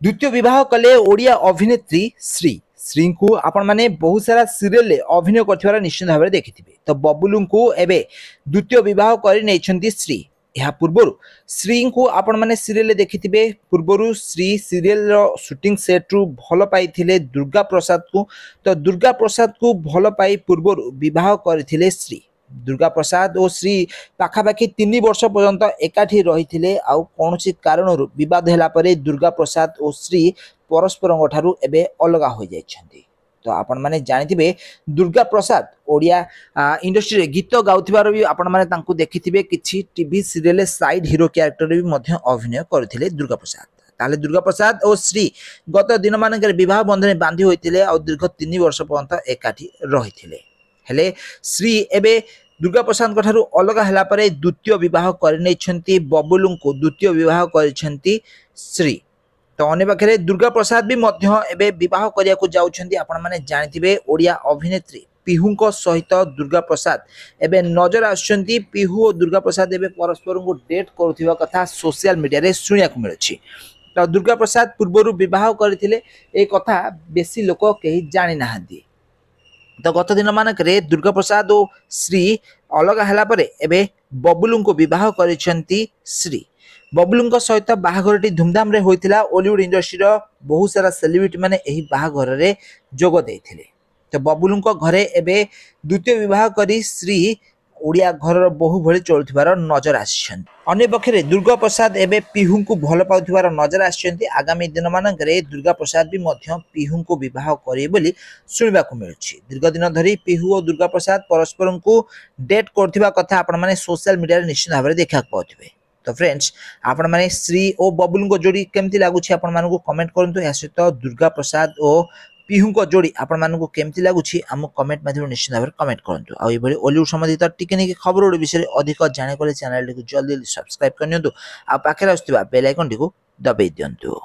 द्वितीय विवाह कले ओडिया अभिनेत्री श्री श्री को आपण माने बहुत सारा सीरियल अभिनय कर निश्चित भाव में देखिथे। तो बबुलू को एबे द्वितीय विवाह कर नहीं श्री। यह पूर्वर श्री को आपण माने सीरियल देखिथे। पूर्वर श्री सीरियल शूटिंग सेट रु भल पाई दुर्गा प्रसाद को। तो दुर्गा प्रसाद को भल पाई पूर्वर विवाह करथिले श्री। दुर्गा प्रसाद और श्री पाखापाखि 3 वर्ष पर्यंत एकाठी रही आउ कौन कारण विवाद है दुर्गा प्रसाद और श्री परस्पर ठारू एबे अलग हो जाइछन्ति। तो आपण माने जानिथिबे दुर्गा प्रसाद ओडिया इंडस्ट्री गीत गाउथिबार भी आपण माने तांकु देखिथिबे। किछि TV serial side hero character भी मध्य अभिनय करथिले दुर्गा प्रसाद। ताले दुर्गा प्रसाद और श्री गत दिन मानकर विवाह बंधन बांधी होइतिले आ दीर्घ 3 वर्ष पर्यंत एकाठी रहिथिले। हेले श्री एबे दुर्गा प्रसाद ठारू अलग है द्वितीय विवाह कर बबुलू को द्वितीय विवाह कर श्री। तो अन्य पाखे दुर्गा प्रसाद भी एबे विवाह करने को जाउछन्ति। आपण माने जानिथिबे ओडिया अभिनेत्री पिहू सहित दुर्गा प्रसाद एबे नजर आछन्ति। पिहू और दुर्गा प्रसाद एबे परस्पर को डेट करुवा कथा सोशल मीडिया रे सुनिया को मिलुछि। तो दुर्गा प्रसाद पूर्व विवाह करथिले ए कथा बेसी लोक केही जानि नाहंती। तो गत दिन मानक दुर्गा प्रसाद और श्री अलग है एबे बबुलू को विवाह करिसेंती श्री। बबुलू सहित बाहाघर धूमधाम रे होइतिला। बॉलीवुड इंडस्ट्री बहुत सारा सेलिब्रिटी माने एही बाहाघर रे जोग देथिले। तो बबुलू घरे एबे द्वितीय विवाह करी श्री ओडिया घर बहु भली चलुथिबार नजर आछन। अन्य पक्षरे दुर्गा प्रसाद एबे पिहू को भल पाउथिबार नजर आछन्ति। आगामी दिन मानकरे दुर्गा प्रसाद भी मध्य पिहू को विवाह करे बोली सुनिबा को मिलुछि। दीर्घ दिन धरी पिहू और दुर्गा प्रसाद परस्पर को डेट करथिबा कथा आपण माने सोशल मीडिया रे निश्चित भाव में देखा पाउथिबे। तो फ्रेंड्स आपण माने श्री और बबुलू को जोड़ी केमती लागुछि आपण मानको कमेंट करंतु। या सहित दुर्गा प्रसाद और पिहू को जोड़ी आपण मानको केमती लागुछि आम कमेंट माध्यम निश्चित भाव में कमेंट करंतु। आ एभली बॉलीवुड संबंधित टिके खबर विषय अधिक जाने को चैनल को जल्दी सब्सक्राइब करनियंतु। आ पाखे आसुथिबा बेल आइकन टिको दबाई दियंतु।